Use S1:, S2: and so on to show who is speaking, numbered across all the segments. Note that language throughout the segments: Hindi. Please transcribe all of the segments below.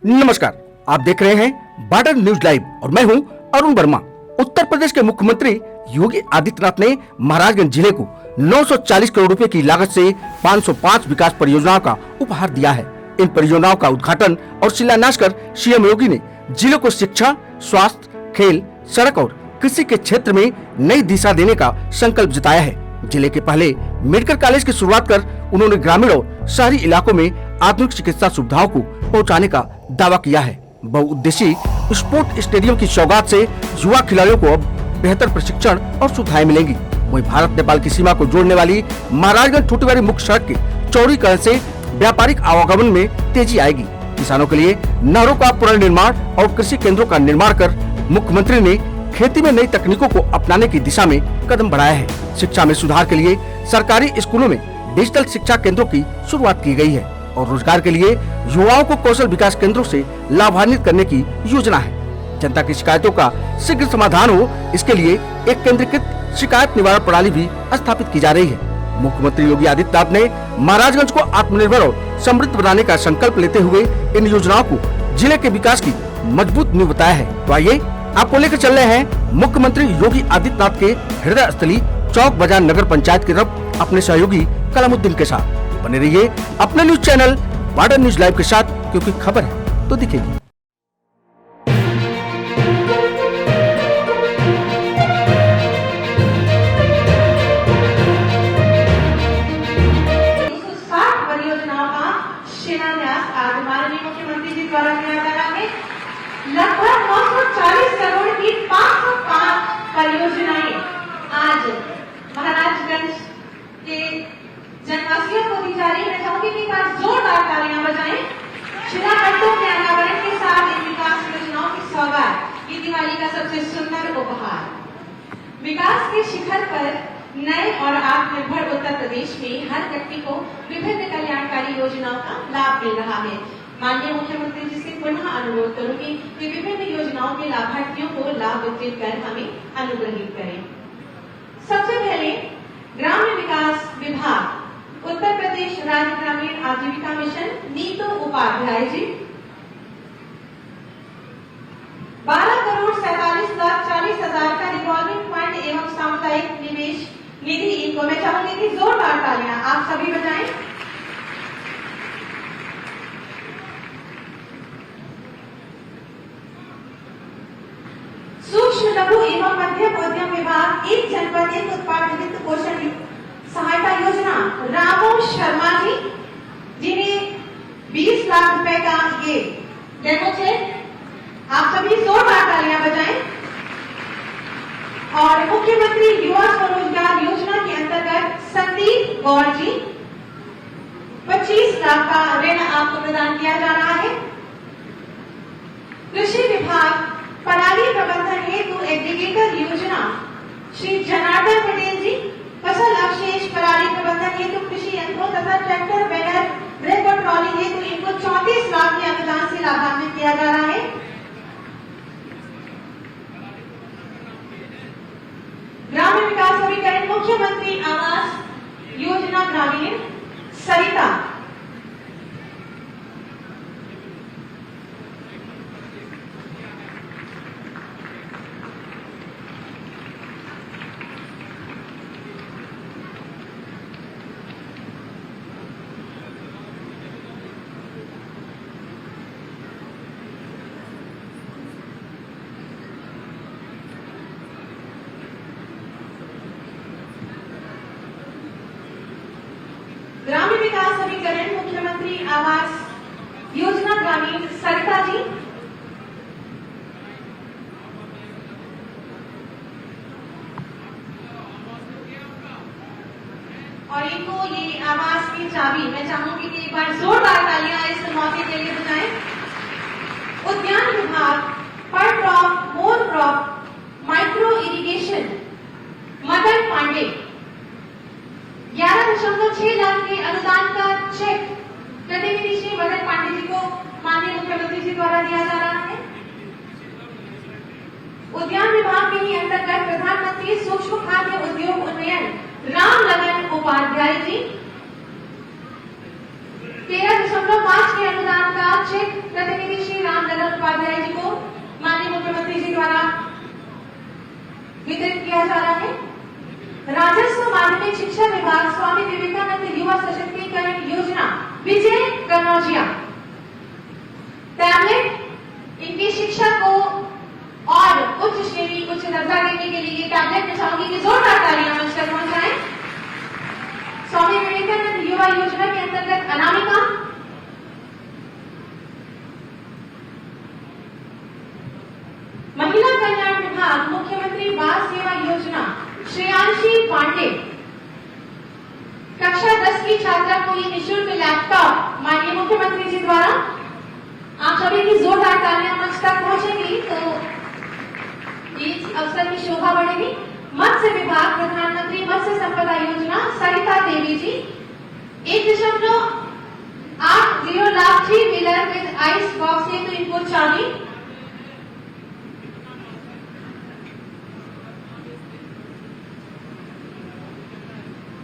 S1: नमस्कार, आप देख रहे हैं बॉर्डर न्यूज लाइव और मैं हूं अरुण वर्मा। उत्तर प्रदेश के मुख्यमंत्री योगी आदित्यनाथ ने महाराजगंज जिले को 940 करोड़ रुपए की लागत से 505 विकास परियोजनाओं का उपहार दिया है। इन परियोजनाओं का उद्घाटन और शिलान्यास कर सीएम योगी ने जिले को शिक्षा, स्वास्थ्य, खेल, सड़क और कृषि के क्षेत्र में नई दिशा देने का संकल्प जताया है। जिले के पहले मेडिकल कॉलेज की शुरुआत कर उन्होंने ग्रामीण और शहरी इलाकों में आधुनिक चिकित्सा सुविधाओं को पहुंचाने का दावा किया है। बहुउद्देशीय स्पोर्ट स्टेडियम की सौगात से युवा खिलाड़ियों को अब बेहतर प्रशिक्षण और सुविधाएं मिलेंगी। वहीं भारत नेपाल की सीमा को जोड़ने वाली महाराजगंज छोटीवारी मुख्य सड़क के चौड़ीकरण से व्यापारिक आवागमन में तेजी आएगी। किसानों के लिए नहरों का पुनर्निर्माण और कृषि केंद्रों का निर्माण कर मुख्यमंत्री ने खेती में नई तकनीकों को अपनाने की दिशा में कदम बढ़ाया है। शिक्षा में सुधार के लिए सरकारी स्कूलों में डिजिटल शिक्षा केंद्रों की शुरुआत की गई है और रोजगार के लिए युवाओं को कौशल विकास केंद्रों से लाभान्वित करने की योजना है। जनता की शिकायतों का शीघ्र समाधान हो, इसके लिए एक केंद्रीकृत शिकायत निवारण प्रणाली भी स्थापित की जा रही है। मुख्यमंत्री योगी आदित्यनाथ ने महाराजगंज को आत्मनिर्भर और समृद्ध बनाने का संकल्प लेते हुए इन योजनाओं को जिले के विकास की मजबूत नींव बताया है। तो आइए आपको लेकर चल रहे हैं मुख्यमंत्री योगी आदित्यनाथ के हृदय स्थली चौक बाजार नगर पंचायत के तरफ अपने सहयोगी कलामुद्दीन के साथ। बने रहिए अपने news channel border news live के साथ, क्योंकि खबर है तो दिखेगी।
S2: परियोजनाओं का शिलान्यास आज माननीय मुख्यमंत्री जी द्वारा किया जा रहा है। लगभग 940 करोड़ की 505 परियोजनाएं आज महाराजगंज के जनवासियों को दी जा रही है। मैं चाहूंगी कि आज जोरदार तालियां बजाएं। शिलान्यासों के अनावरण के साथ इन विकास योजनाओं की सौगात ये दिवाली का सबसे सुंदर उपहार। विकास के शिखर पर नए और आत्मनिर्भर उत्तर प्रदेश में हर व्यक्ति को विभिन्न कल्याणकारी योजनाओं का लाभ मिल रहा है। माननीय मुख्यमंत्री जी से पुनः अनुरोध करूंगी कि विभिन्न योजनाओं के लाभार्थियों को लाभ वितरित कर हमें अनुग्रहित करें। सबसे पहले ग्राम्य विकास विभाग, उत्तर प्रदेश राज्य ग्रामीण आजीविका मिशन, नीतू उपाध्याय जी 12 करोड़ 47 लाख 40 हजार का रिवॉल्विंग फंड एवं सामुदायिक निवेश निधि, इनको मैं चाहूंगी कि जोरदार तालियां आप सभी बजाएं। सूक्ष्म लघु एवं मध्यम उद्यम विभाग, एक जनपद एक उत्पाद वित्त पोषण सहायता योजना, रामो शर्मा जी जिन्हें 20 लाख रुपए का ये डेमो चेक, आप सभी जोरदार तालियां बजाएं। और मुख्यमंत्री युवा स्वरोजगार योजना के अंतर्गत संदीप गौर जी 25 लाख का ऋण आपको प्रदान किया जा रहा है। कृषि विभाग पराली प्रबंधन हेतु एग्रीगेटर योजना, श्री जनार्दन पटेल जी फसल अवशेष पराली प्रबंधन हेतु कृषि यंत्रों तथा ट्रैक्टर, बैनर, ब्रेक और ट्रॉली हेतु इनको 34 लाख के अनुदान से लाभान्वित किया जा रहा है। ग्राम्य विकास अभिकरण मुख्यमंत्री आवास योजना ग्रामीण, सरिता ग्रामीण विकास अभिकरण मुख्यमंत्री आवास योजना ग्रामीण, सरिता जी और इनको ये आवास की चाबी मैं चाहूंगी कि एक बार जोरदार तालियां इस मौके के लिए बजाएं। उद्यान विभाग पर crop, more crop, micro irrigation, Madan Pande 11.6 lakh के अनुदान का चेक प्रतिनिधि श्री मदन पांडे जी को माननीय मुख्यमंत्री जी द्वारा दिया जा रहा है। उद्यान विभाग के ही अंतर्गत प्रधानमंत्री सूक्ष्म खाद्य उद्योग उन्नयन राम लगन उपाध्याय जी 13.5 के अनुदान का चेक प्रतिनिधि श्री वितरित किया जा रहा है। राजस्व माध्यमिक शिक्षा विभाग स्वामी विवेकानंद युवा सशक्तिकरण योजना विजय कनौजिया टैबलेट इनकी शिक्षा को और उच्च श्रेणी उच्च दर्जा देने के लिए टैबलेट में चाहूंगी कि जोरदार तालियां मंच तक पहुंचाएं। स्वामी विवेकानंद युवा योजना के अंतर्गत अनामिका महिला कल्याण विभाग मुख्यमंत्री बाल सेवा योजना श्रेयांशी पांडे कक्षा 10 की छात्रा को ये निःशुल्क लैपटॉप माननीय मुख्यमंत्री जी द्वारा। आप सभी की जोरदार तालियां मंच तक पहुंचेंगी तो इस अवसर की शोभा बढ़ेगी। मत्स्य विभाग प्रधानमंत्री मत्स्य संपदा योजना सरिता देवी जी 1.80 lakh 3 wheeler with ice box है तो इनको चाबी।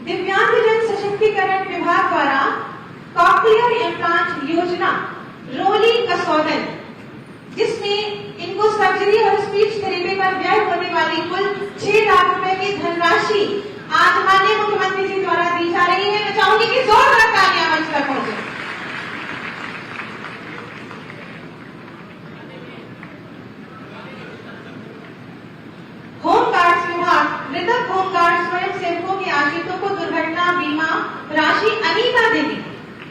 S2: दिव्यांगजन सशक्तिकरण विभाग द्वारा कॉक्लियर इम्प्लांट योजना रोली कसौदन जिसमें इनको सर्जरी और स्पीच थेरेपी पर व्यय होने वाली कुल 6 लाख रुपए की धनराशि आज माननीय मुख्यमंत्री जी द्वारा दी जा रही है। मैं चाहूंगी कि जोरदार तालियां मंच तक पहुंचे। होमगार्ड्स विभाग मृतक होमगार्ड स्वयं सेवकों के आश्रितों को दुर्घटना बीमा राशि अनीता देवी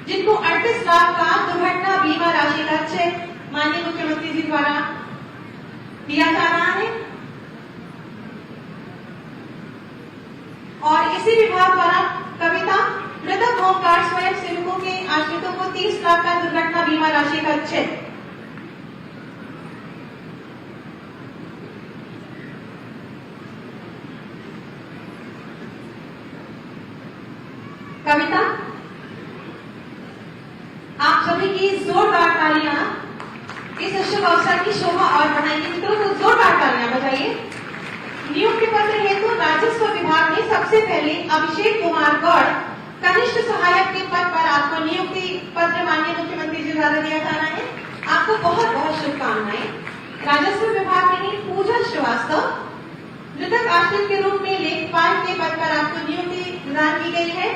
S2: जिनको 38 लाख का दुर्घटना बीमा राशि का चेक माननीय मुख्यमंत्री जी द्वारा दिया जा रहा है। और इसी विभाग द्वारा कविता मृतक होमगार्ड स्वयं सेवकों के आश्रितों को 30 लाख का दुर्घटना बीमा राशि का चेक। कविता आप सभी की जोरदार तालियां इस शुभ अवसर की शोभा और बढ़ाएंगे। मित्रों तो जोरदार तालियां बजाइए। नियुक्ति पत्र हेतु राजस्व विभाग ने सबसे पहले अभिषेक कुमार गौड़ कनिष्ठ सहायक के पद पर आपको नियुक्ति पत्र माननीय मुख्यमंत्री जी द्वारा दिया जाना है। आपको बहुत बहुत शुभकामनाएं। राजस्व विभाग में ही पूजा श्रीवास्तव मृतक आश्रित के रूप में लेखपाल के पद पर आपको नियुक्ति प्रदान की गई है।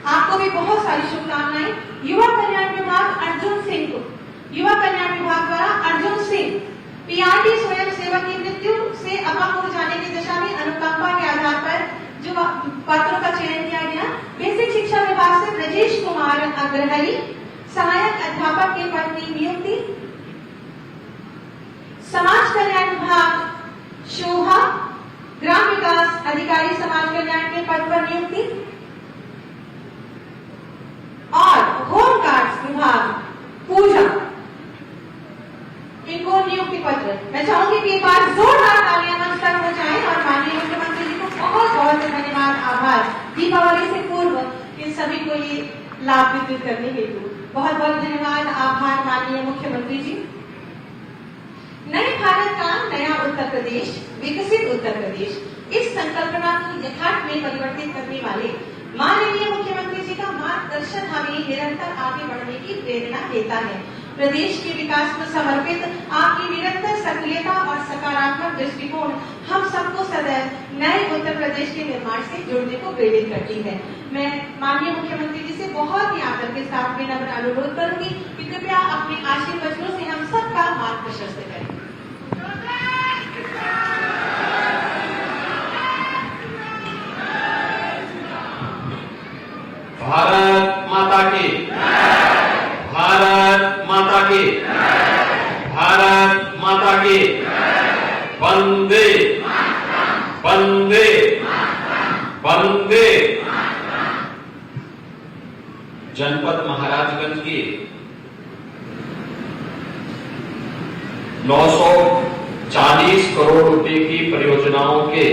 S2: आपको भी बहुत सारी शुभकामनाएं। युवा कल्याण विभाग अर्जुन सिंह को युवा कल्याण विभाग द्वारा अर्जुन सिंह पीआरटी स्वयं सेवक की मृत्यु से अपंग हो जाने की दशा में अनुकंपा के आधार पर जो पात्रों का चयन किया गया। बेसिक शिक्षा विभाग से ब्रजेश कुमार अग्रहरी सहायक अध्यापक के पद की नियुक्ति। समाज कल्याण विभाग शोभा ग्राम विकास अधिकारी समाज कल्याण के पद पर नियुक्ति। और होमगार्ड्स विभाग पूजा इनको नियुक्ति पत्र। मैं चाहूंगी कि एक बार जोरदार तालियां मंच तक हो जाएं और माननीय मुख्यमंत्री जी को बहुत बहुत धन्यवाद आभार। दीपावली से पूर्व इन सभी को ये लाभ वितरित करने हेतु बहुत बहुत धन्यवाद आभार माननीय मुख्यमंत्री जी। नए भारत का नया उत्तर प्रदेश विकसित उत्तर प्रदेश इस संकल्पना को यथार्थ में परिवर्तित करने वाले माननीय मुख्यमंत्री जी का मार्गदर्शन हमें निरंतर आगे बढ़ने की प्रेरणा देता है। प्रदेश के विकास में समर्पित आपकी निरंतर सक्रियता और सकारात्मक दृष्टिकोण हम सबको सदैव नए उत्तर प्रदेश के निर्माण से जुड़ने को प्रेरित करती है। मैं माननीय मुख्यमंत्री जी से बहुत ही आदर के साथ विनम्र अनुरोध करूंगी कि कृपया अपने आशीर्वचनों से हम सबका मार्ग प्रशस्त करें।
S3: भारत माता की भारत माता की भारत माता की वंदे वंदे वंदे। जनपद महाराजगंज की 940 करोड़ रुपए की परियोजनाओं के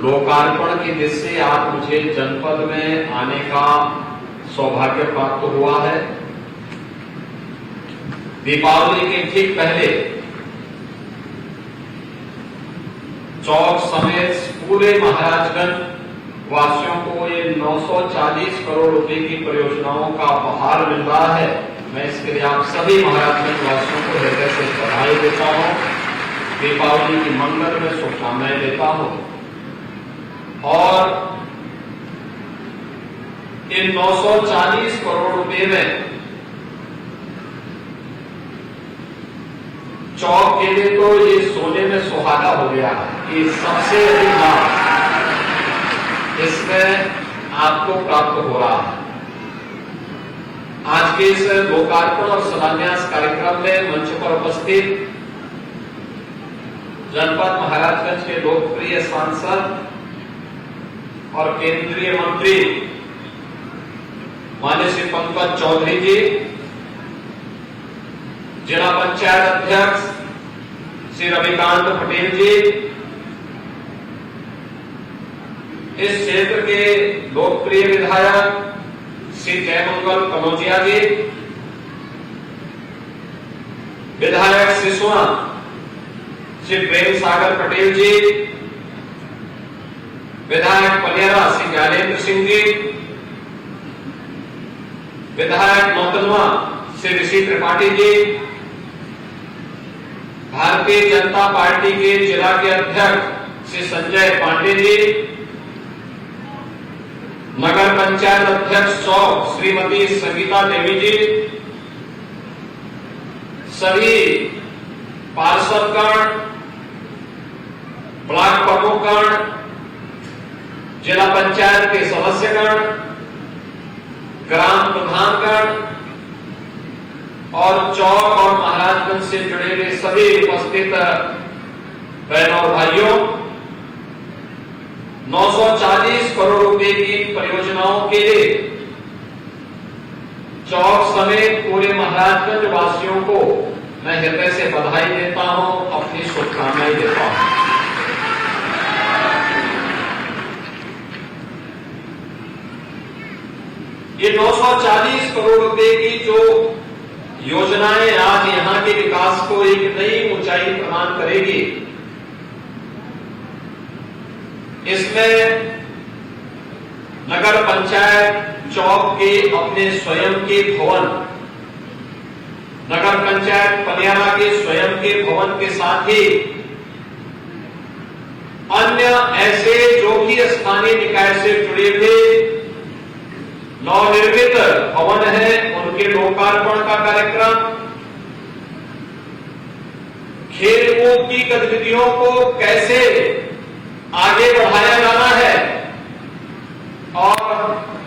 S3: लोकार्पण की दृष्टि से आज मुझे जनपद में आने का सौभाग्य प्राप्त हुआ है। दीपावली के ठीक पहले चौक समेत पूरे महाराजगंज वासियों को ये 940 करोड़ रुपए की परियोजनाओं का उपहार मिल रहा है। मैं इसके लिए आप सभी महाराजगंज वासियों को हृदय से बधाई देता हूं। दीपावली की मंगलमय शुभकामनाएं देता हूं और इन 940 करोड़ रुपए में चौक के लिए तो ये सोने में सुहागा हो गया कि सबसे अधिक लाभ इसमें आपको प्राप्त हो रहा है। आज के इस लोकार्पण और शिलान्यास कार्यक्रम में मंच पर उपस्थित जनपद महाराजगंज के लोकप्रिय सांसद और केंद्रीय मंत्री माननीय श्री पंकज चौधरी जी, जिला पंचायत अध्यक्ष श्री रविकांत पटेल जी, इस क्षेत्र के लोकप्रिय विधायक श्री जयमंगल कनौजिया जी, विधायक सिसोआ श्री प्रेम सागर पटेल जी, विधायक पलियारा श्री ज्ञानेन्द्र सिंह जी, विधायक नौतनवा श्री ऋषि त्रिपाठी जी, भारतीय जनता पार्टी के जिला के अध्यक्ष श्री संजय पांडे जी, नगर पंचायत अध्यक्ष चौक श्रीमती संगीता देवी जी, सभी पार्षदगण, ब्लॉक प्रमुखगण, जिला पंचायत के सदस्यगण, ग्राम प्रधानगण और चौक और महाराजगंज से जुड़े हुए सभी उपस्थित बहनों और भाइयों, 940 करोड़ रुपए की परियोजनाओं के लिए चौक समेत पूरे महाराजगंज वासियों को मैं हृदय से बधाई देता हूं, अपनी शुभकामनाएं देता हूं। ये 940 करोड़ रुपए की जो योजनाएं आज यहां के विकास को एक नई ऊंचाई प्रदान करेगी, इसमें नगर पंचायत चौक के अपने स्वयं के भवन, नगर पंचायत पलियारा के स्वयं के भवन के साथ ही अन्य ऐसे जो कि स्थानीय निकाय से जुड़े हुए नवनिर्मित भवन है, उनके लोकार्पण का कार्यक्रम, खेलकूद की गतिविधियों को कैसे आगे बढ़ाया जाना है और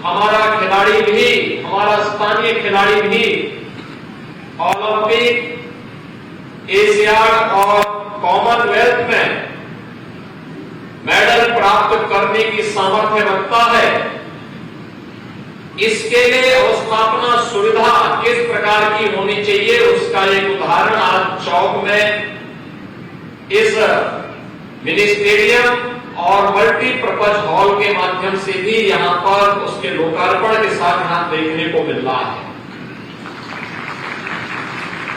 S3: हमारा खिलाड़ी भी, हमारा स्थानीय खिलाड़ी भी ओलंपिक, एशियाड और कॉमनवेल्थ में मेडल प्राप्त करने की सामर्थ्य रखता है, इसके लिए अवस्थापना सुविधा किस प्रकार की होनी चाहिए उसका एक उदाहरण आज चौक में इस मिनी स्टेडियम और मल्टीपर्पज हॉल के माध्यम से भी यहां पर उसके लोकार्पण के साथ यहां देखने को मिल रहा है।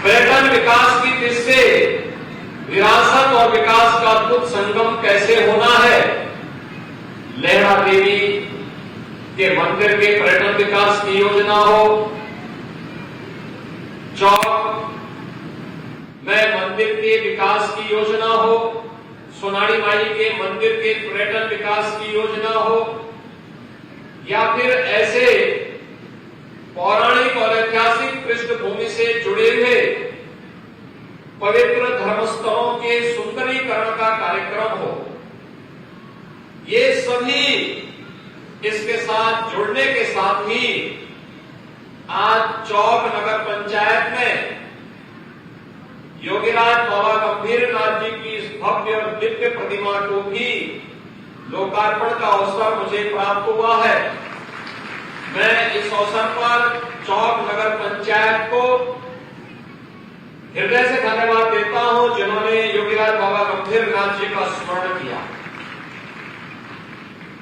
S3: पर्यटन विकास की दृष्टि से विरासत और विकास का अद्भुत संगम कैसे होना है, लहरा देवी के मंदिर के पर्यटन विकास की योजना हो, चौक में मंदिर के विकास की योजना हो, सोनाड़ी माई के मंदिर के पर्यटन विकास की योजना हो, या फिर ऐसे पौराणिक और ऐतिहासिक पृष्ठभूमि से जुड़े हुए पवित्र धर्मस्थलों के सुंदरीकरण का कार्यक्रम हो, ये सभी इसके साथ जुड़ने के साथ ही आज चौक नगर पंचायत में योगीराज बाबा गंभीरनाथ जी की इस भव्य और दिव्य प्रतिमा को भी लोकार्पण का अवसर मुझे प्राप्त हुआ है। मैं इस अवसर पर चौक नगर पंचायत को हृदय से धन्यवाद देता हूं, जिन्होंने योगीराज बाबा गंभीरनाथ जी का स्मरण किया।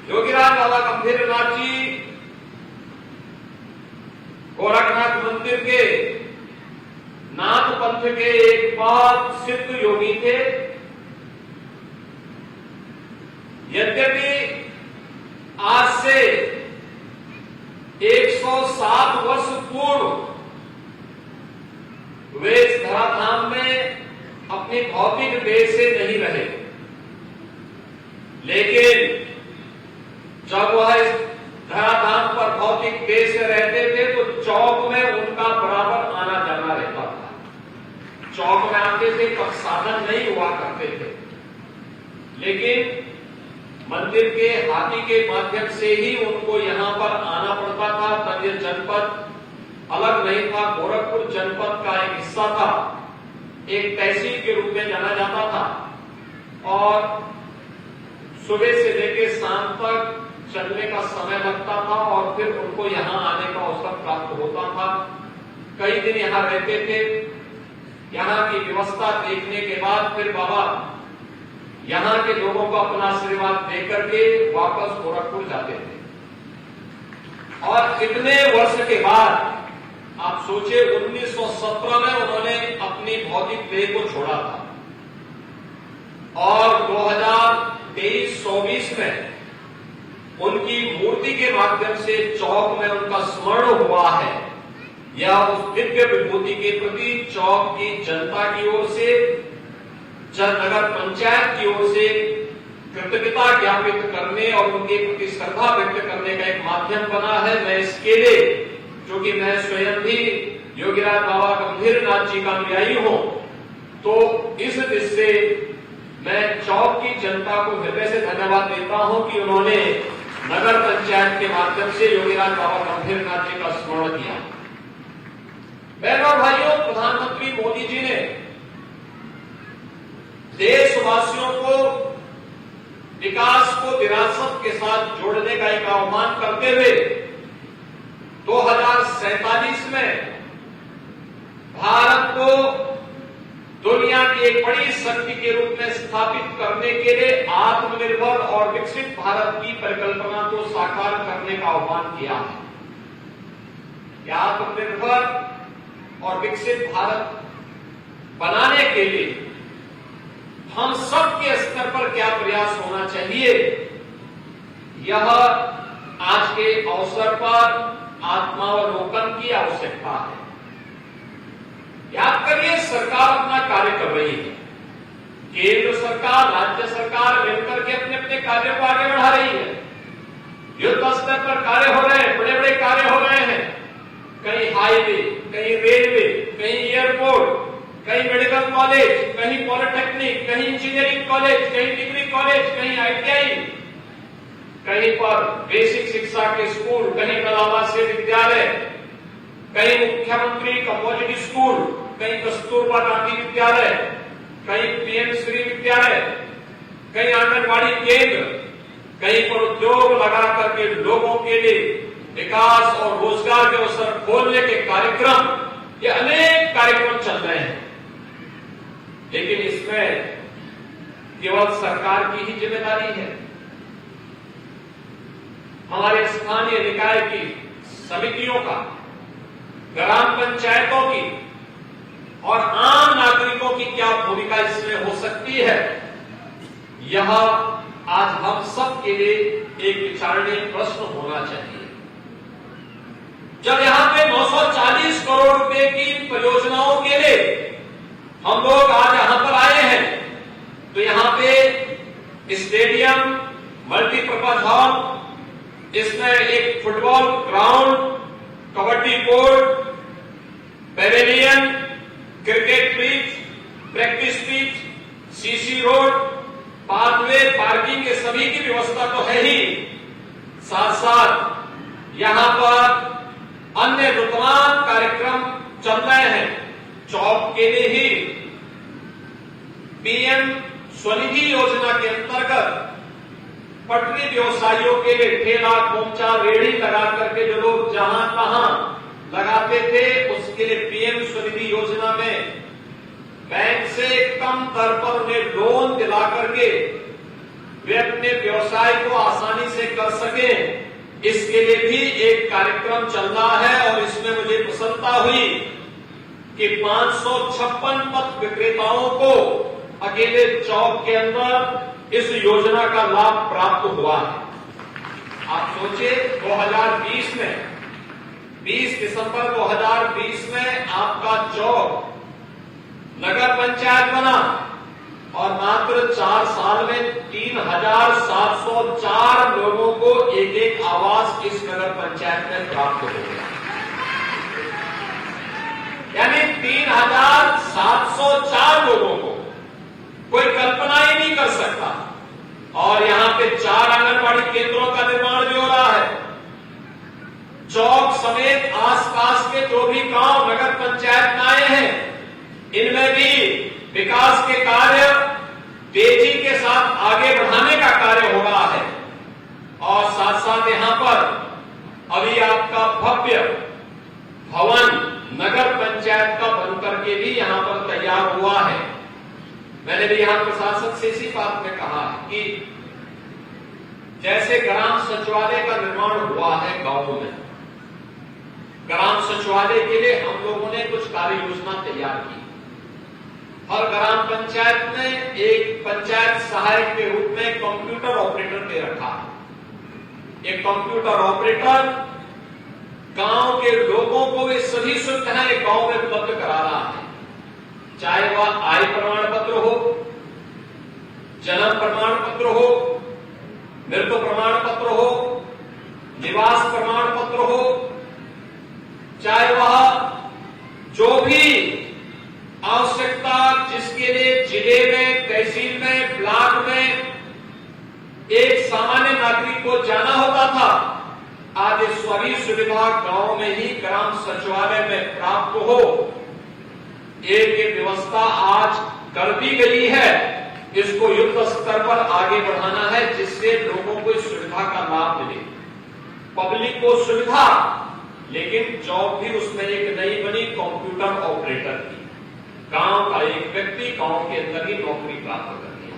S3: योगीराज बाबा गंभीरनाथ जी गोरखनाथ मंदिर के नाथ पंथ के एक बहुत सिद्ध योगी थे। यद्यपि आज से 107 वर्ष पूर्व वे इस धराधाम में अपनी भौतिक देह से नहीं रहे, लेकिन जब वह इस धराधाम पर भौतिक देह से रहते थे तो चौक में उनका बराबर आना जाना रहता था। चौक में आते थे तब साधन नहीं हुआ करते थे, लेकिन मंदिर के हाथी के माध्यम से ही उनको यहां पर आना पड़ता था। तब यह जनपद अलग नहीं था, गोरखपुर जनपद का एक हिस्सा था, एक तहसील के रूप में जाना जाता था और सुबह से लेकर शाम तक चलने का समय लगता था और फिर उनको यहां आने का अवसर प्राप्त होता था। कई दिन यहां रहते थे। यहां की व्यवस्था देखने के बाद फिर बाबा यहां के लोगों को अपना आशीर्वाद देकर के वापस गोरखपुर जाते थे। और इतने वर्ष के बाद आप सोचिए 1917 में उन्होंने अपनी भौतिक देह को छोड़ा था और 2023-24 में उनकी मूर्ति के माध्यम से चौक में उनका स्मरण हुआ है। यह उस दिव्य विभूति के प्रति चौक की जनता की ओर से, नगर पंचायत की ओर से कृतज्ञता ज्ञापित करने और उनके प्रति श्रद्धा व्यक्त करने का एक माध्यम बना है। मैं इसके लिए, क्योंकि मैं स्वयं भी योगीराज बाबा गंभीरनाथ जी का अनुयायी हूं, तो इस दृष्टि से मैं चौक की जनता को हृदय से धन्यवाद देता हूं कि उन्होंने नगर पंचायत के माध्यम से योगीराज बाबा गंभीरनाथ जी का स्मरण किया। बहनों और भाइयों, प्रधानमंत्री मोदी जी ने देशवासियों को विकास को विरासत के साथ जोड़ने का एक आह्वान करते हुए 2047 में भारत को दुनिया की एक बड़ी शक्ति के रूप में स्थापित करने के लिए आत्मनिर्भर और विकसित भारत की परिकल्पना को साकार करने का आह्वान किया है। आत्मनिर्भर और विकसित भारत बनाने के लिए हम सबके स्तर पर क्या प्रयास होना चाहिए, यह आज के अवसर पर आत्मावलोकन की आवश्यकता है। याद करिए, सरकार अपना कार्य कर रही है। केंद्र सरकार, राज्य सरकार मिलकर के अपने अपने कार्य को आगे बढ़ा रही है। युद्ध स्तर पर कार्य हो रहे हैं, बड़े बड़े कार्य हो रहे हैं। कहीं हाईवे, कहीं रेलवे, कहीं एयरपोर्ट, कहीं मेडिकल कॉलेज, कहीं पॉलिटेक्निक, कहीं इंजीनियरिंग कॉलेज, कहीं डिग्री कॉलेज, कहीं ITI, कहीं पर बेसिक शिक्षा के स्कूल, कहीं कलावा से विद्यालय, कहीं मुख्यमंत्री कंपोजिट स्कूल, कहीं कस्तूरबा गांधी विद्यालय, कहीं PM श्री विद्यालय, कहीं आंगनबाड़ी केंद्र, कहीं पर उद्योग लगा करके लोगों के लिए विकास और रोजगार के अवसर खोलने के कार्यक्रम, ये अनेक कार्यक्रम चल रहे हैं। लेकिन इसमें केवल सरकार की ही जिम्मेदारी है। हमारे स्थानीय निकाय की समितियों का, ग्राम पंचायतों की और आम नागरिकों की क्या भूमिका इसमें हो सकती है, यह आज हम सब के लिए एक विचारणीय प्रश्न होना चाहिए। जब यहां पे 940 करोड़ रुपए की परियोजनाओं के लिए हम लोग आज यहां पर आए हैं, तो यहां पे स्टेडियम, मल्टीपर्पज हॉल, इसमें एक football ground, kabaddi court, pavilion, cricket pitch, practice pitch, CC road, pathway, parking के सभी की व्यवस्था तो है ही। साथ साथ यहां पर अन्य तमाम कार्यक्रम चल रहे हैं। चौक के लिए ही PM स्वनिधि योजना के अंतर्गत पटरी व्यवसायियों के लिए ठेला, खोमचा, रेहड़ी लगा करके जो लोग जहां तहां लगाते थे, उसके लिए PM स्वनिधि योजना में बैंक से कम दर पर उन्हें लोन दिला करके वे अपने व्यवसाय को आसानी से कर सके, इसके लिए भी एक कार्यक्रम चल रहा है। और इसमें मुझे प्रसन्नता हुई कि 556 पथ विक्रेताओं को अकेले चौक के अंदर इस योजना का लाभ प्राप्त हुआ है। आप सोचिए, 2020 में 20 दिसंबर 2020 में आपका चौक नगर पंचायत बना और मात्र 4 साल में 3,704 लोगों को एक एक आवास इस नगर पंचायत में प्राप्त हो गया। यानी 3,704 लोगों को कोई कल्पना ही नहीं कर सकता। और यहां पे 4 आंगनबाड़ी केंद्रों का निर्माण भी हो रहा है। चौक समेत आसपास के जो भी गांव नगर पंचायत में आए हैं, इनमें भी विकास के कार्य तेजी के साथ आगे बढ़ाने का कार्य हो रहा है। और साथ साथ यहां पर अभी आपका भव्य भवन नगर पंचायत का बनकर के भी यहां पर तैयार हुआ है। मैंने भी यहां प्रशासन से इसी बात में कहा कि जैसे ग्राम सचिवालय का निर्माण हुआ है गांवों में, ग्राम सचिवालय के लिए हम लोगों ने कुछ कार्य योजना तैयार की। हर ग्राम पंचायत में एक पंचायत सहायक के रूप में कंप्यूटर ऑपरेटर दे रखा है। एक कंप्यूटर ऑपरेटर गांव के लोगों को वे सभी सुविधाएं गांव में उपलब्ध करा रहा है, चाहे वह आय प्रमाण पत्र हो, जन्म प्रमाण पत्र हो, मृत्यु प्रमाण पत्र हो, निवास प्रमाण पत्र हो, चाहे वह जो भी आवश्यकता जिसके लिए जिले में, तहसील में, ब्लॉक में एक सामान्य नागरिक को जाना होता था, आज ये सभी सुविधा गांव में ही ग्राम सचिवालय में प्राप्त हो, एक व्यवस्था आज कर दी गई है। इसको युद्ध स्तर पर आगे बढ़ाना है, जिससे लोगों को इस सुविधा का लाभ मिले, पब्लिक को सुविधा, लेकिन जॉब भी उसमें एक नई बनी कंप्यूटर ऑपरेटर की। गांव का एक व्यक्ति गांव के अंदर ही नौकरी प्राप्त कर लिया।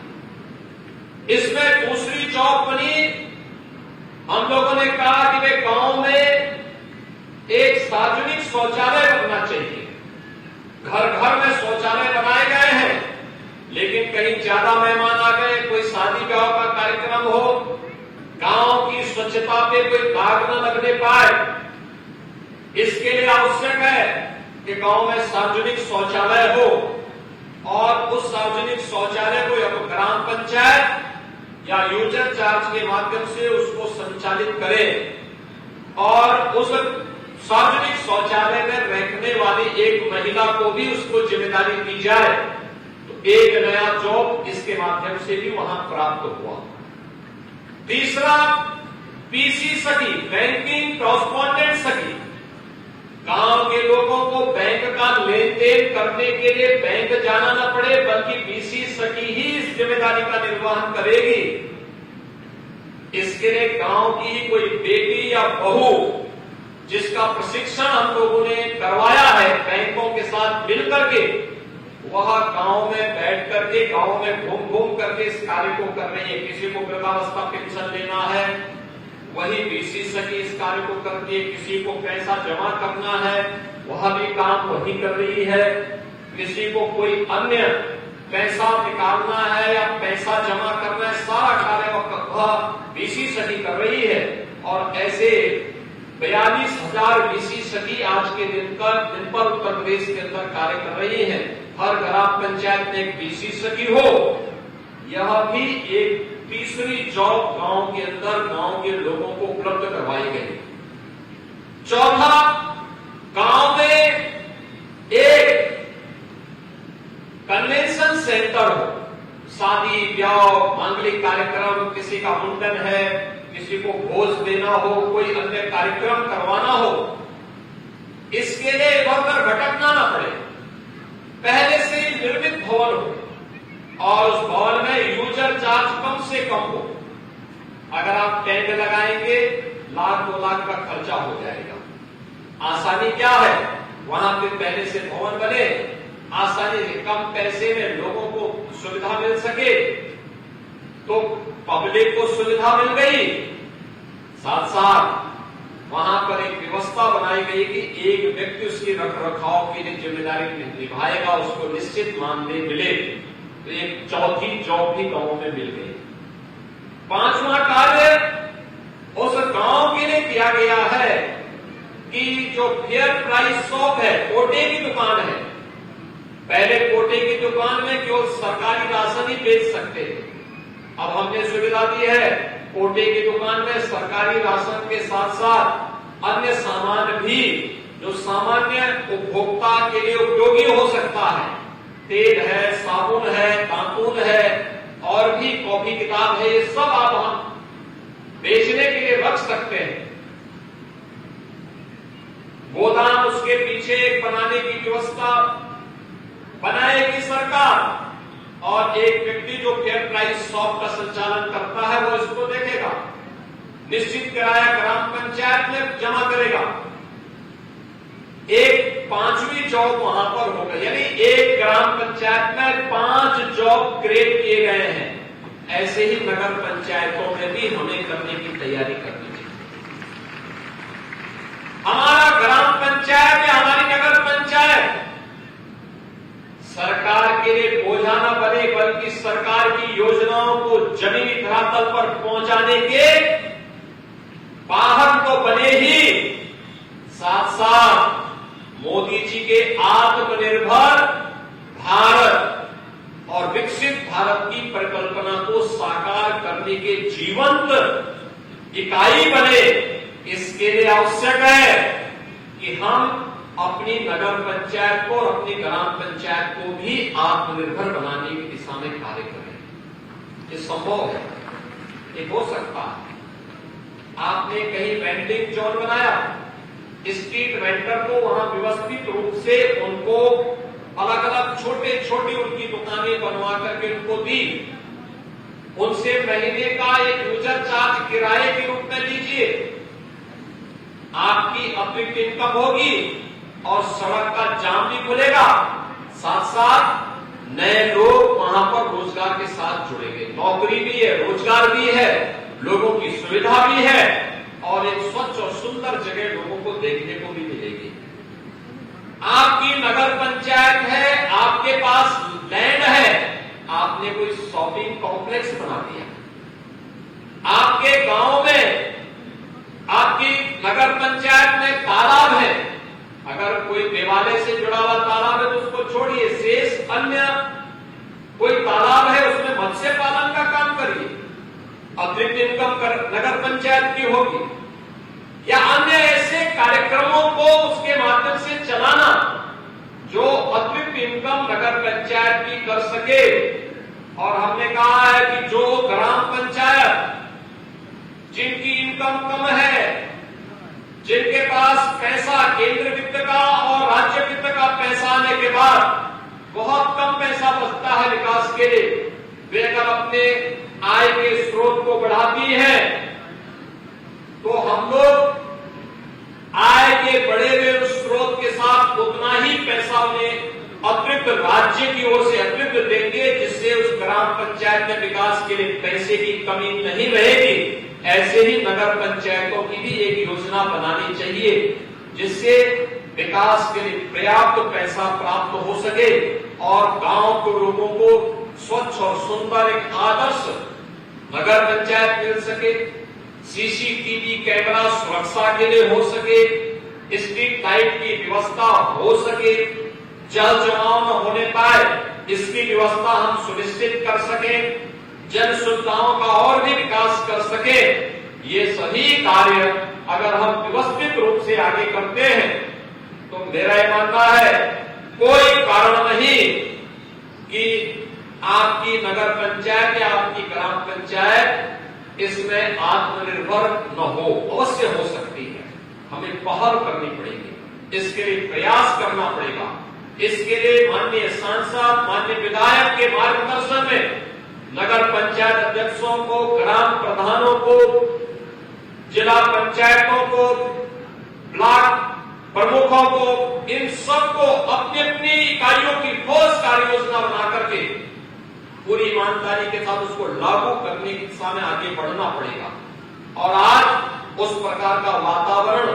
S3: इसमें दूसरी जॉब बनी, हम लोगों ने कहा कि वे गांव में एक सार्वजनिक शौचालय बनना चाहिए। घर घर में शौचालय बनाए गए हैं, लेकिन कहीं ज्यादा मेहमान आ गए, कोई शादी ब्याह का कार्यक्रम हो, गांव की स्वच्छता पे कोई दाग न लगने पाए, इसके लिए आवश्यक है कि गांव में सार्वजनिक शौचालय हो। और उस सार्वजनिक शौचालय को या तो ग्राम पंचायत या यूजर चार्ज के माध्यम से उसको संचालित करें, और उस सार्वजनिक शौचालय में रहने वाली एक महिला को भी उसको जिम्मेदारी दी जाए। तो एक नया जॉब इसके माध्यम से भी वहां प्राप्त हुआ। तीसरा, पीसी सखी, बैंकिंग कॉरेस्पॉन्डेंट सखी। गांव के लोगों को बैंक का लेन देन करने के लिए बैंक जाना न पड़े, बल्कि पीसी सखी ही इस जिम्मेदारी का निर्वहन करेगी। इसके लिए गांव की ही कोई बेटी या बहू, जिसका प्रशिक्षण हम लोगों ने करवाया है बैंकों के साथ मिलकर के, वह गांव में बैठ करके, गांव में घूम घूम करके इस कार्य को कर रही है। किसी को वृद्धावस्था पेंशन लेना है, वही पीसी सखी इस कार्य को करती है। किसी को पैसा जमा करना है, वह भी काम वही कर रही है। किसी को कोई अन्य पैसा निकालना है या पैसा जमा करना है, सारा कार्य वह पीसी सखी कर रही है। और ऐसे 42,000 पीसी सखी आज के दिन पर उत्तर प्रदेश के अंदर कार्य कर रही है। हर ग्राम पंचायत में एक पीसी सखी हो, यह भी एक तीसरी जॉब गांव के अंदर गांव के लोगों को उपलब्ध करवाई गई। चौथा, गांव में एक कन्वेंशन सेंटर हो, शादी ब्याह, मांगलिक कार्यक्रम, किसी का मुंडन है, किसी को भोज देना हो, कोई अन्य कार्यक्रम करवाना हो, इसके लिए इधर उधर भटकना न पड़े, पहले से ही निर्मित भवन हो और उस भवन में यूजर चार्ज कम से कम हो। अगर आप टेंट लगाएंगे, 1,00,000 2 लाख का खर्चा हो जाएगा। आसानी क्या है, वहां पे पहले से भवन बने, आसानी से कम पैसे में लोगों को सुविधा मिल सके, तो पब्लिक को सुविधा मिल गई। साथ साथ वहां पर एक व्यवस्था बनाई गई कि एक व्यक्ति उसकी रख रखाव की जिम्मेदारी निभाएगा, उसको निश्चित मानदेय मिले। तो एक चौथी जॉब भी गांव में मिल गई। 5वां कार्य उस गांव के लिए किया गया है कि जो फेयर प्राइस शॉप है, ओटे की दुकान है, पहले कोटे की दुकान में केवल सरकारी राशन ही बेच सकते थे। अब हमने सुविधा दी है, कोटे की दुकान में सरकारी राशन के साथ साथ अन्य सामान भी जो सामान्य उपभोक्ता के लिए उपयोगी हो सकता है, तेल है, साबुन है, दातुन है और भी कॉपी किताब है, ये सब आप हम बेचने के लिए रख सकते हैं। गोदाम उसके पीछे एक बनाने की व्यवस्था बनाएगी सरकार और एक व्यक्ति जो फेयर प्राइस शॉप का संचालन करता है वो इसको देखेगा। निश्चित किराया ग्राम पंचायत में जमा करेगा। एक 5वीं जॉब वहां पर होगा, यानी एक ग्राम पंचायत में 5 जॉब क्रिएट किए गए हैं। ऐसे ही नगर पंचायतों में भी हमें करने की तैयारी करनी चाहिए। हमारा ग्राम पंचायत या हमारी नगर पंचायत सरकार के लिए बोझा न बने, बल्कि सरकार की योजनाओं को जमीनी धरातल पर पहुंचाने के वाहन तो बने ही, साथ साथ मोदी जी के आत्मनिर्भर भारत और विकसित भारत की परिकल्पना को साकार करने के जीवंत इकाई बने। इसके लिए आवश्यक है कि हम अपनी नगर पंचायत को और अपनी ग्राम पंचायत को भी आत्मनिर्भर बनाने की दिशा में कार्य करें। ये संभव है, ये हो सकता है। आपने कहीं वेंडिंग जोन बनाया, स्ट्रीट वेंडर को वहां व्यवस्थित रूप से उनको अलग अलग छोटे छोटे उनकी दुकानें बनवा करके उनको दी। उनसे महीने का एक यूजर चार्ज किराए के रूप में लीजिए, आपकी अतिरिक्त इनकम होगी और सड़क का जाम भी खुलेगा। साथ साथ नए लोग वहां पर रोजगार के साथ जुड़ेंगे। नौकरी भी है, रोजगार भी है, लोगों की सुविधा भी है और एक स्वच्छ और सुंदर जगह लोगों को देखने को भी मिलेगी। आपकी नगर पंचायत है, आपके पास लैंड है, आपने कोई शॉपिंग कॉम्प्लेक्स बना दिया। आपके गांव में, आपकी नगर पंचायत में तालाब है, अगर कोई देवालय से जुड़ा हुआ तालाब है तो उसको छोड़िए, शेष अन्य कोई तालाब है उसमें मत्स्य पालन का काम करिए। अतिरिक्त इनकम नगर पंचायत की होगी। या अन्य ऐसे कार्यक्रमों को उसके माध्यम से चलाना जो अतिरिक्त इनकम नगर पंचायत की कर सके। और हमने कहा है कि जो ग्राम पंचायत जिनकी इनकम कम है, जिनके पास पैसा केंद्र वित्त का और राज्य वित्त का पैसा आने के बाद बहुत कम पैसा बचता है विकास के लिए, वे अगर अपने आय के स्रोत को बढ़ाती है तो हम लोग आय के बढ़े हुए स्रोत के साथ उतना ही पैसा उन्हें अतिरिक्त राज्य की ओर से अतिरिक्त देंगे, जिससे उस ग्राम पंचायत में विकास के लिए पैसे की कमी नहीं रहेगी। ऐसे ही नगर पंचायतों की भी एक योजना बनानी चाहिए जिससे विकास के लिए पर्याप्त पैसा प्राप्त हो सके और गांव के लोगों को स्वच्छ और सुंदर एक आदर्श नगर पंचायत मिल सके। सीसीटीवी कैमरा सुरक्षा के लिए हो सके, स्ट्रीट लाइट की व्यवस्था हो सके, जल जमाव न होने पाए इसकी व्यवस्था हम सुनिश्चित कर सकें, जन सुविधाओं का और भी विकास कर सके। ये सभी कार्य अगर हम व्यवस्थित रूप से आगे करते हैं तो मेरा ये मानना है कोई कारण नहीं कि आपकी नगर पंचायत या आपकी ग्राम पंचायत इसमें आत्मनिर्भर न हो। अवश्य हो सकती है, हमें पहल करनी पड़ेगी, इसके लिए प्रयास करना पड़ेगा। इसके लिए माननीय सांसद, माननीय विधायक के मार्गदर्शन में नगर पंचायत अध्यक्षों को, ग्राम प्रधानों को, जिला पंचायतों को, ब्लॉक प्रमुखों को, इन सबको अपनी अपनी इकाइयों की ठोस कार्य योजना बना करके पूरी ईमानदारी के साथ उसको लागू करने की दिशा में आगे बढ़ना पड़ेगा। और आज उस प्रकार का वातावरण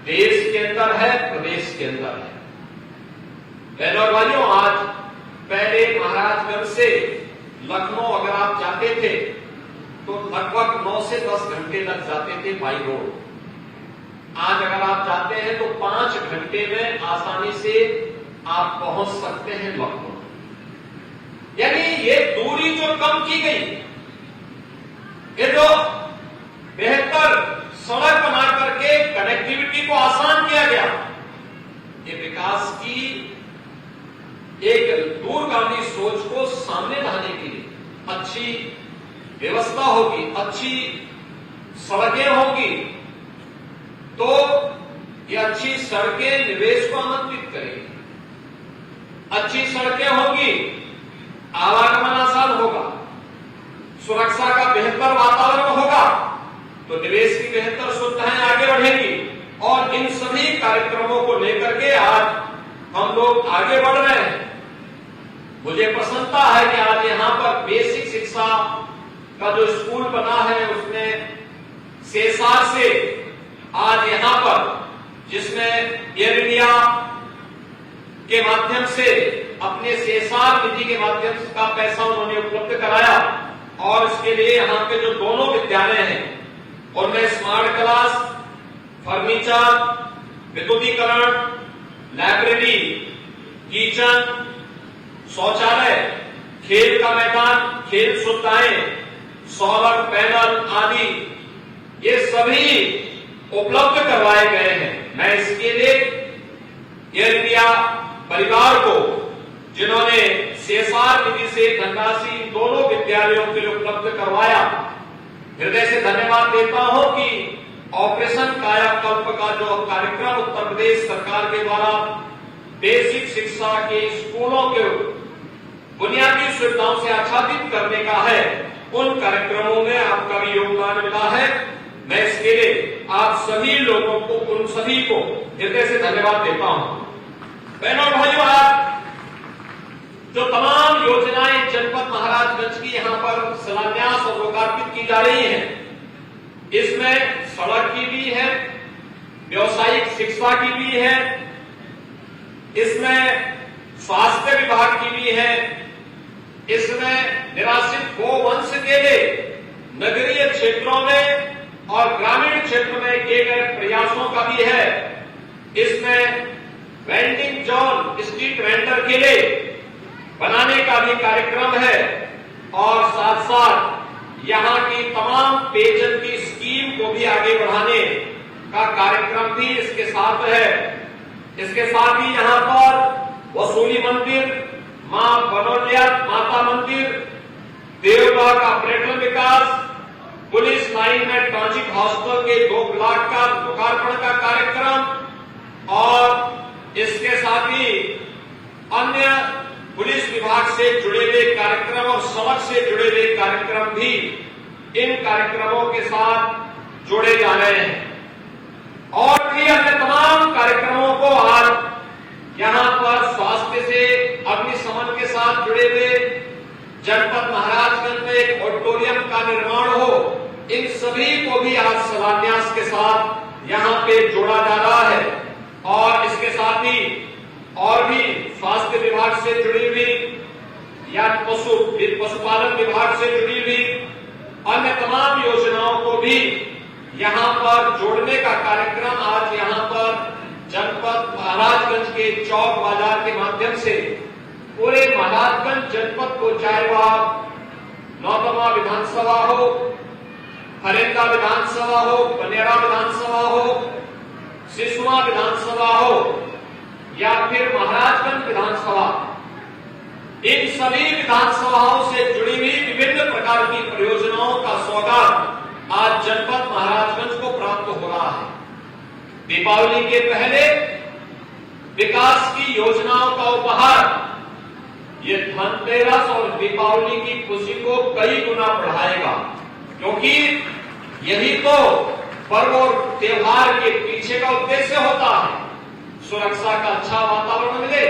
S3: देश के अंदर है, प्रदेश के अंदर है। बहनों और भाइयों, आज पहले महाराजगंज से लखनऊ अगर आप जाते थे तो लगभग 9 से 10 घंटे लग जाते थे बाई रोड। आज अगर आप जाते हैं तो 5 घंटे में आसानी से आप पहुंच सकते हैं लखनऊ। यानी ये दूरी जो कम की गई, ये जो बेहतर सड़क बना करके कनेक्टिविटी को आसान किया गया, ये विकास की एक दूरगामी सोच को सामने लाने के लिए अच्छी व्यवस्था होगी, अच्छी सड़कें होंगी, तो ये अच्छी सड़कें निवेश को आमंत्रित करेंगी। अच्छी सड़कें होंगी, आवागमन आसान होगा, सुरक्षा का बेहतर वातावरण होगा, तो निवेश की बेहतर सुविधाएं आगे बढ़ेंगी। और इन सभी कार्यक्रमों को लेकर के आज हम लोग आगे बढ़ रहे हैं। मुझे प्रसन्नता है कि आज यहां पर बेसिक शिक्षा का जो स्कूल बना है, उसमें सेसार से आज यहां पर, जिसमें एयर इंडिया के माध्यम से अपने सेसार निधि के माध्यम का पैसा उन्होंने उपलब्ध कराया, और इसके लिए यहां पे जो दोनों विद्यालय हैं उनमें स्मार्ट क्लास, फर्नीचर, विद्युतीकरण, लाइब्रेरी, किचन, शौचालय, खेल का मैदान, खेल सुविधाएं, सोलर पैनल आदि ये सभी उपलब्ध करवाए गए हैं। मैं इसके लिए एयर इंडिया परिवार को, जिन्होंने सेसार निधि से धनराशि दोनों विद्यालयों के लिए उपलब्ध करवाया, हृदय से धन्यवाद देता हूं कि ऑपरेशन कायाकल्प का जो कार्यक्रम उत्तर प्रदेश सरकार के द्वारा बेसिक शिक्षा के स्कूलों के बुनियादी सुविधाओं से आच्छादित करने का है, उन कार्यक्रमों में आपका भी योगदान मिला है। मैं इसके लिए आप सभी लोगों को, उन सभी को हृदय से धन्यवाद देता हूं। बहनों और भाइयों, आज जो तमाम योजनाएं जनपद महाराजगंज की यहां पर शिलान्यास और लोकार्पित की जा रही हैं, इसमें सड़क की भी है, व्यावसायिक शिक्षा की भी है, इसमें स्वास्थ्य विभाग की भी है, इसमें निराश्रित गोवंश के लिए नगरीय क्षेत्रों में और ग्रामीण क्षेत्र में किए गए प्रयासों का भी है, इसमें वेंडिंग जोन, स्ट्रीट वेंडर के लिए बनाने का भी कार्यक्रम है, और साथ साथ यहां की तमाम पेयजल की स्कीम को भी आगे बढ़ाने का कार्यक्रम भी इसके साथ है। इसके साथ ही यहां पर वसूली मंदिर, मां बनोलिया माता मंदिर, देवबाग का पर्यटन विकास, पुलिस लाइन में ट्रांजिट हॉस्टल के 2 ब्लॉक का लोकार्पण का कार्यक्रम, और इसके साथ ही अन्य पुलिस विभाग से जुड़े हुए कार्यक्रम और सड़क से जुड़े हुए कार्यक्रम भी इन कार्यक्रमों के साथ जोड़े जा रहे हैं। और भी अन्य तमाम कार्यक्रमों को आज यहां पर स्वास्थ्य से अग्निशमन के साथ जुड़े हुए जनपद महाराजगंज में एक ऑडिटोरियम का निर्माण हो, इन सभी को भी आज शिलान्यास के साथ यहां पे जोड़ा जा रहा है। और इसके साथ ही और भी स्वास्थ्य विभाग से जुड़ी हुई या पशुपालन विभाग से जुड़ी हुई अन्य तमाम योजनाओं को भी यहां पर जोड़ने का कार्यक्रम आज यहां पर जनपद महाराजगंज के चौक बाजार के माध्यम से पूरे महाराजगंज जनपद को, चाहे वह नौतमा विधानसभा हो, हरेंदा विधानसभा हो, बनेरा विधानसभा हो, सिसुआ विधानसभा हो या फिर महाराजगंज विधानसभा, इन सभी विधानसभाओं से जुड़ी हुई विभिन्न प्रकार की परियोजनाओं का सौगात आज जनपद महाराजगंज को प्राप्त हो रहा है। दीपावली के पहले विकास की योजनाओं का उपहार ये धनतेरस और दीपावली की खुशी को कई गुना बढ़ाएगा, क्योंकि यही तो पर्व और त्योहार के पीछे का उद्देश्य होता है। सुरक्षा का अच्छा वातावरण मिले,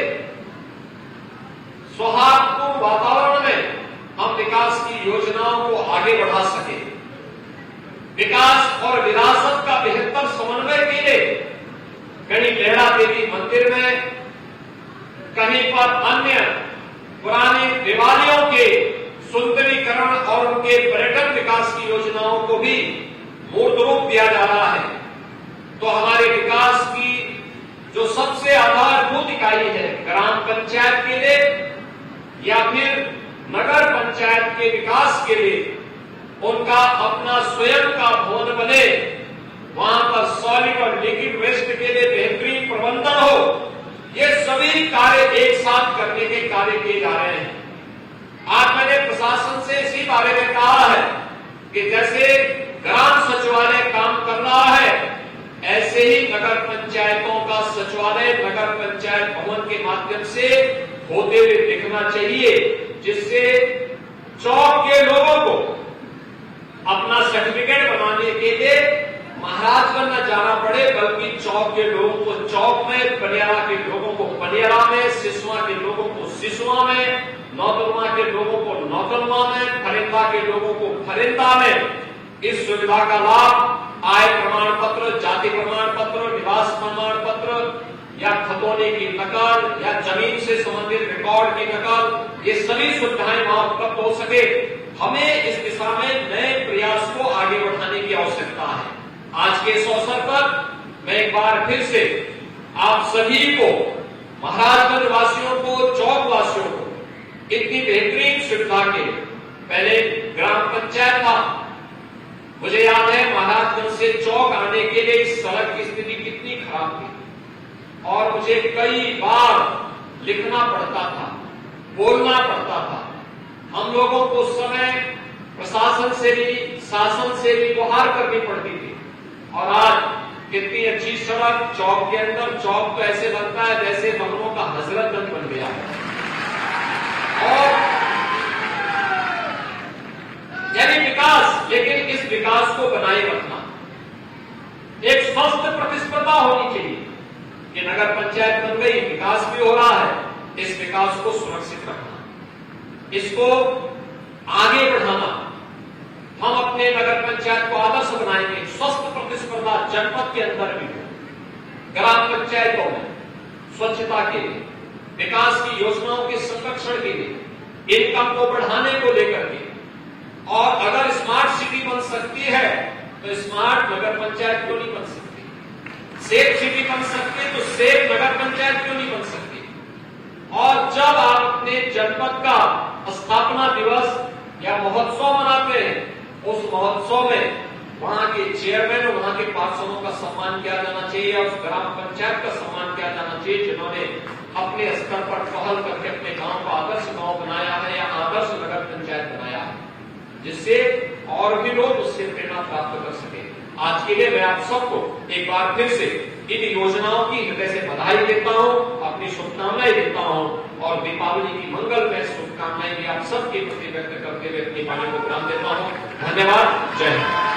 S3: सौहार्दपूर्ण वातावरण में हम विकास की योजनाओं को आगे बढ़ा सके, विकास और विरासत का बेहतर समन्वय के लिए कहीं लेहड़ा देवी मंदिर में, कहीं पर अन्य पुराने देवालयों के सुंदरीकरण और उनके पर्यटन विकास की योजनाओं को भी मूर्त रूप दिया जा रहा है। तो हमारे विकास की जो सबसे सबसे आधारभूत इकाई है ग्राम पंचायत के लिए या फिर नगर पंचायत के विकास के लिए उनका अपना स्वयं का भवन बने, वहां पर सॉलिड और लिक्विड वेस्ट के लिए बेहतरीन प्रबंधन हो, ये सभी कार्य एक साथ करने के कार्य किए जा रहे हैं। आज मैंने प्रशासन से इसी बारे में कहा है कि जैसे ग्राम सचिवालय काम कर रहा है, ऐसे ही नगर पंचायतों का सचिवालय नगर पंचायत भवन के माध्यम से होते हुए दिखना चाहिए, जिससे चौक के लोगों को अपना सर्टिफिकेट बनाने के लिए महाराजगंज न जाना पड़े, बल्कि चौक के लोगों को चौक में, पनियारा के लोगों को पनियारा में, सिसवा के लोगों को सिसवा में, नौतनवा के लोगों को नौतनवा में, फरिंदा के लोगों को फरिंदा में इस सुविधा का लाभ आय प्रमाण पत्र, जाति प्रमाण पत्र, निवास प्रमाण पत्र या खतौनी की नकल या जमीन से संबंधित रिकॉर्ड की नकल, ये सभी सुविधाएं वहां उपलब्ध हो सके। हमें इस दिशा में नए प्रयास को आगे बढ़ाने की आवश्यकता है। आज के इस अवसर पर मैं एक बार फिर से आप सभी को, महाराजगंज वासियों को, चौक वासियों को इतनी बेहतरीन सुविधा के, पहले ग्राम पंचायत था, मुझे याद है महाराजगंज से चौक आने के लिए इस सड़क की स्थिति कितनी खराब थी और मुझे कई बार लिखना पड़ता था, बोलना पड़ता था। हम लोगों को उस समय प्रशासन से भी, शासन से भी गुहार करनी पड़ती थी। और आज कितनी अच्छी सड़क चौक के अंदर, चौक तो ऐसे बनता है जैसे बंगलों का हजरतगंज बन गया है। और यानी विकास, लेकिन इस विकास को बनाए रखना, एक स्वस्थ प्रतिस्पर्धा होनी चाहिए कि नगर पंचायत बन गई, विकास भी हो रहा है, इस विकास को सुरक्षित रखना, इसको आगे बढ़ाना। हम अपने नगर पंचायत को आदर्श बनाएंगे, स्वस्थ प्रतिस्पर्धा जनपद के अंदर भी हो, ग्राम पंचायतों में स्वच्छता के लिए, विकास की योजनाओं के संरक्षण के लिए, इनकम को बढ़ाने को लेकर के। और अगर स्मार्ट सिटी बन सकती है तो स्मार्ट नगर पंचायत क्यों नहीं बन सकती? सेफ सिटी बन सकती है तो सेफ नगर पंचायत क्यों नहीं बन सकती? और जब आप अपने जनपद का स्थापना दिवस या महोत्सव मनाते हैं, उस महोत्सव में वहां के चेयरमैन और वहां के पार्षदों का सम्मान किया जाना चाहिए और उस ग्राम पंचायत का सम्मान किया जाना चाहिए जिन्होंने अपने स्तर पर पहल करके अपने गांव को आदर्श गांव बनाया है या आदर्श नगर पंचायत बनाया है, जिससे और भी लोग उससे प्रेरणा प्राप्त कर सके। आज के लिए मैं आप सबको एक बार फिर से इन योजनाओं की हृदय से बधाई देता हूं, अपनी शुभकामनाएं देता हूं और दीपावली की मंगलमय शुभकामनाएं भी आप सबके प्रति व्यक्त करते हुए अपनी वाणी को विराम देता हूं। धन्यवाद। जय हिंद।